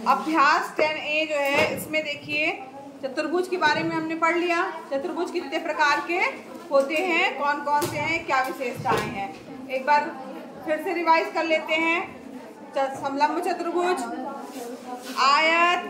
अभ्यास 10A जो है इसमें देखिए चतुर्भुज के बारे में हमने पढ़ लिया। चतुर्भुज कितने प्रकार के होते हैं, कौन कौन से हैं, क्या विशेषताएं हैं, एक बार फिर से रिवाइज कर लेते हैं। समलंब चतुर्भुज, आयत,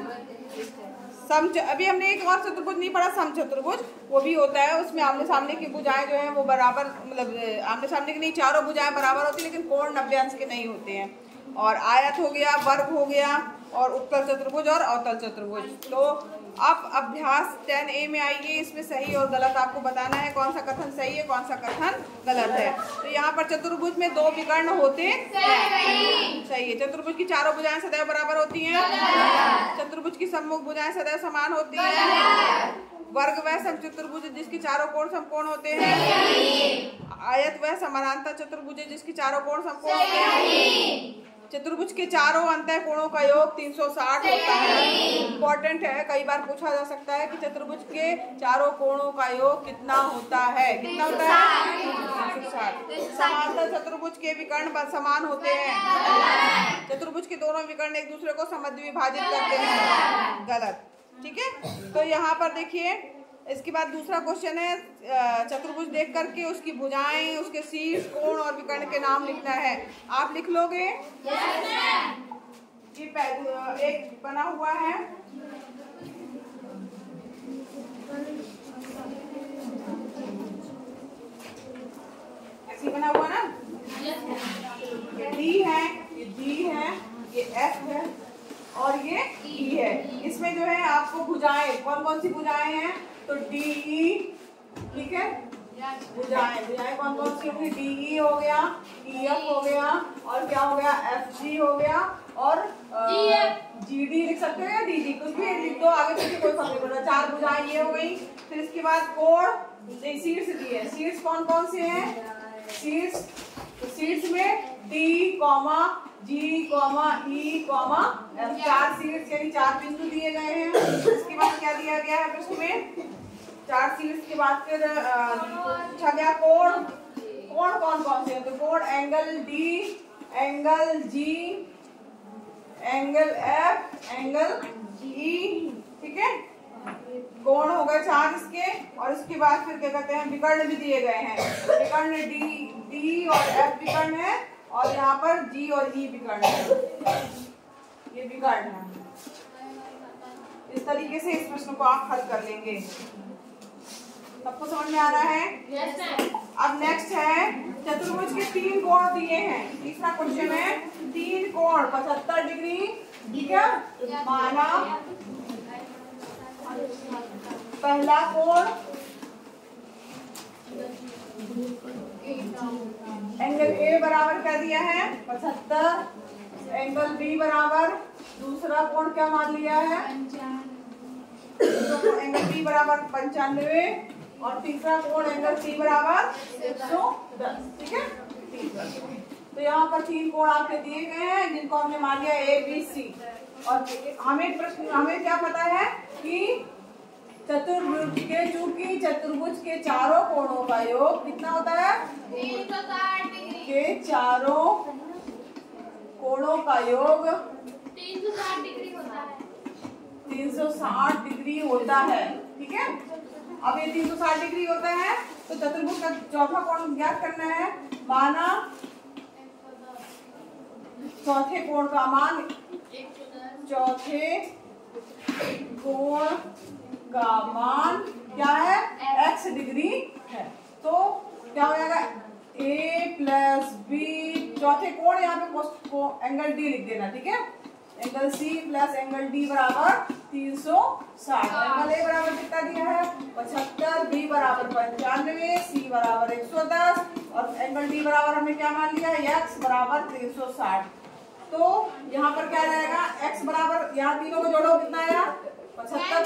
अभी हमने एक और चतुर्भुज नहीं पढ़ा, सम चतुर्भुज, वो भी होता है। उसमें आमने सामने की भुजाएं जो हैं वो बराबर, मतलब आमने सामने की नहीं, चारों भुजाएं बराबर होती है, लेकिन कोण 90 अंश के नहीं होते हैं। और आयत हो गया, वर्ग हो गया, और उत्तल चतुर्भुज और अवतल चतुर्भुज। तो अब अभ्यास 10A में आइए, इसमें सही और गलत आपको बताना है, कौन सा कथन सही है, कौन सा कथन गलत है। तो यहाँ पर चतुर्भुज में 2 विकर्ण होते हैं, सही है। चतुर्भुज की चारों भुजाएं सदैव बराबर होती हैं, चतुर्भुज की सम्मुख भुजाएं सदैव समान होती हैं, वर्ग वह समचतुर्भुज जिसके चारों कोण समकोण होते हैं, आयत वह समानांतर चतुर्भुज जिसके चारों कोण समकोण होते हैं, चतुर्भुज के चारों अंतः कोणों का योग 360 होता है। इम्पोर्टेंट है, कई बार पूछा जा सकता है कि चतुर्भुज के चारों कोणों का योग कितना होता है, कितना होता है 360। समांतर चतुर्भुज के विकर्ण समान होते हैं, चतुर्भुज के दोनों विकर्ण एक दूसरे को समद्वि विभाजित करते हैं, गलत। ठीक है, तो यहाँ पर देखिए इसके बाद दूसरा क्वेश्चन है, चतुर्भुज देख करके उसकी भुजाएं, उसके शीर्ष, कोण और विकर्ण के नाम लिखना है। आप लिख लोगे? ये एक बना हुआ है, ऐसे बना हुआ ना, ये D है, ये D है, ये F है और ये E है। इसमें जो है आपको भुजाएं, कौन कौन सी भुजाएं हैं, तो DE, ठीक है, भुजाएं कौन कौन सी होंगी, DE हो गया, EF हो गया, और क्या हो गया, FG हो गया, और GD लिख सकते हो या DG, कुछ भी लिख दो, आगे पीछे कोई फर्क नहीं पड़ता। 4 भुजाएं ये हो गई। फिर इसके बाद कोण, शीर्ष दिए, शीर्ष कौन कौन से हैं, शीर्ष में D, G, E, F, 4 शीर्ष यानी 4 बिंदु दिए गए हैं। इसके बाद क्या दिया गया है प्रश्न में, 4 शीर्ष के बाद फिर पूछा गया कोण कौन कौन से हैं, तो कोण angle D, angle G, angle F, angle E, ठीक है, कोण हो गए 4 इसके। और इसके बाद फिर क्या कहते हैं, विकर्ण भी दिए गए हैं, विकर्ण D और F विकर्ण है, और यहाँ पर G और E विकर्ण है, ये विकर्ण है। इस तरीके से इस प्रश्न को आप हल कर लेंगे। सबको समझ में आ रहा है? अब नेक्स्ट है, चतुर्भुज के 3 कोण दिए हैं। तीसरा क्वेश्चन है, 3 कोण 75 डिग्री, ठीक है, माना पहला कोण एंगल A बराबर क्या दिया है 75, एंगल B बराबर, दूसरा कोण क्या मान लिया है, एंगल B बराबर 95, और तीसरा कोण एंगल C बराबर 110, ठीक है। तो यहाँ पर 3 कोण आपके दिए गए हैं जिनको हमने मान लिया A, B, C। और हमें क्या पता है कि चूंकि चतुर्भुज के चारों कोणों का योग कितना होता है, 360 डिग्री के चारों कोणों का योग 360 डिग्री होता है, 360 डिग्री होता है, ठीक है। अब ये 360 डिग्री होता है तो चतुर्भुज का चौथा कोण ज्ञात करना है। माना चौथे कोण का मान, चौथे कोण का मान क्या है, x डिग्री है, तो क्या हो जाएगा A प्लस B, चौथे कोण यहाँ पे एंगल D लिख देना, ठीक है, angle C plus angle D बराबर 360। एंगल A बराबर कितना दिया है 75, B बराबर 95, C बराबर 110, और एंगल D बराबर हमने क्या मान लिया, x बराबर 360। तो यहाँ पर क्या रहेगा, x बराबर, यहाँ तीनों को जोड़ो, कितना आया 75,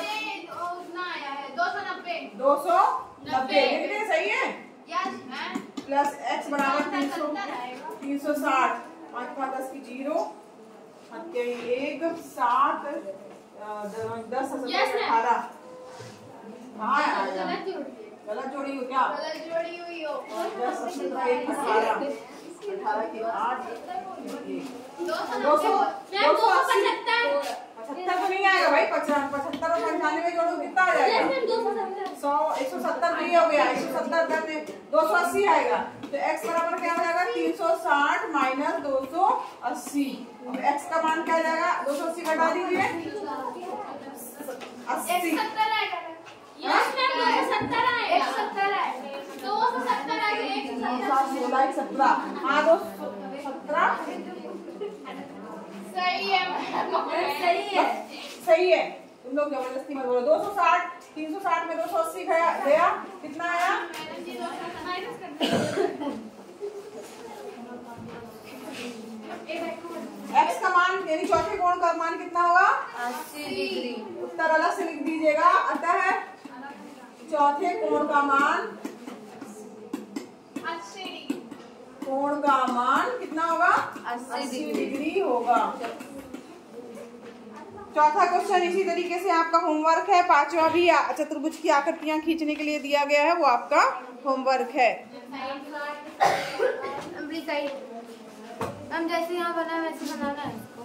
290 लिख सही है, प्लस x बराबर 360, 5 5 10 की 0, 1 60, 10 18, कहाँ आया, गलत जोड़ी हो क्या, 10 1 18 18 की 8, 280 भाई 75 और 95 जोड़ो कितना आ जाएगा? 100 170 भी हो गया, 170 करने 280 आएगा। तो x बराबर क्या हो जाएगा? 360 माइनस 280। अब x का मान क्या आ जाएगा? 280 घटा दीजिए 80। 217 सही है। तुम लोग जबरदस्ती मत बोलो। 260 360 में 280 गया कितना आया? x का मान यानी चौथे कोण का मान कितना होगा? 80 डिग्री। उत्तर अलग से लिख दीजिएगा। अतः चौथे कोण का मान कितना होगा? 80 डिग्री होगा। चौथा क्वेश्चन इसी तरीके से आपका होमवर्क है। पांचवा भी चतुर्भुज की आकृतियां खींचने के लिए दिया गया है, वो आपका होमवर्क है। हम जैसे यहाँ बना वैसे बनाना है इसको।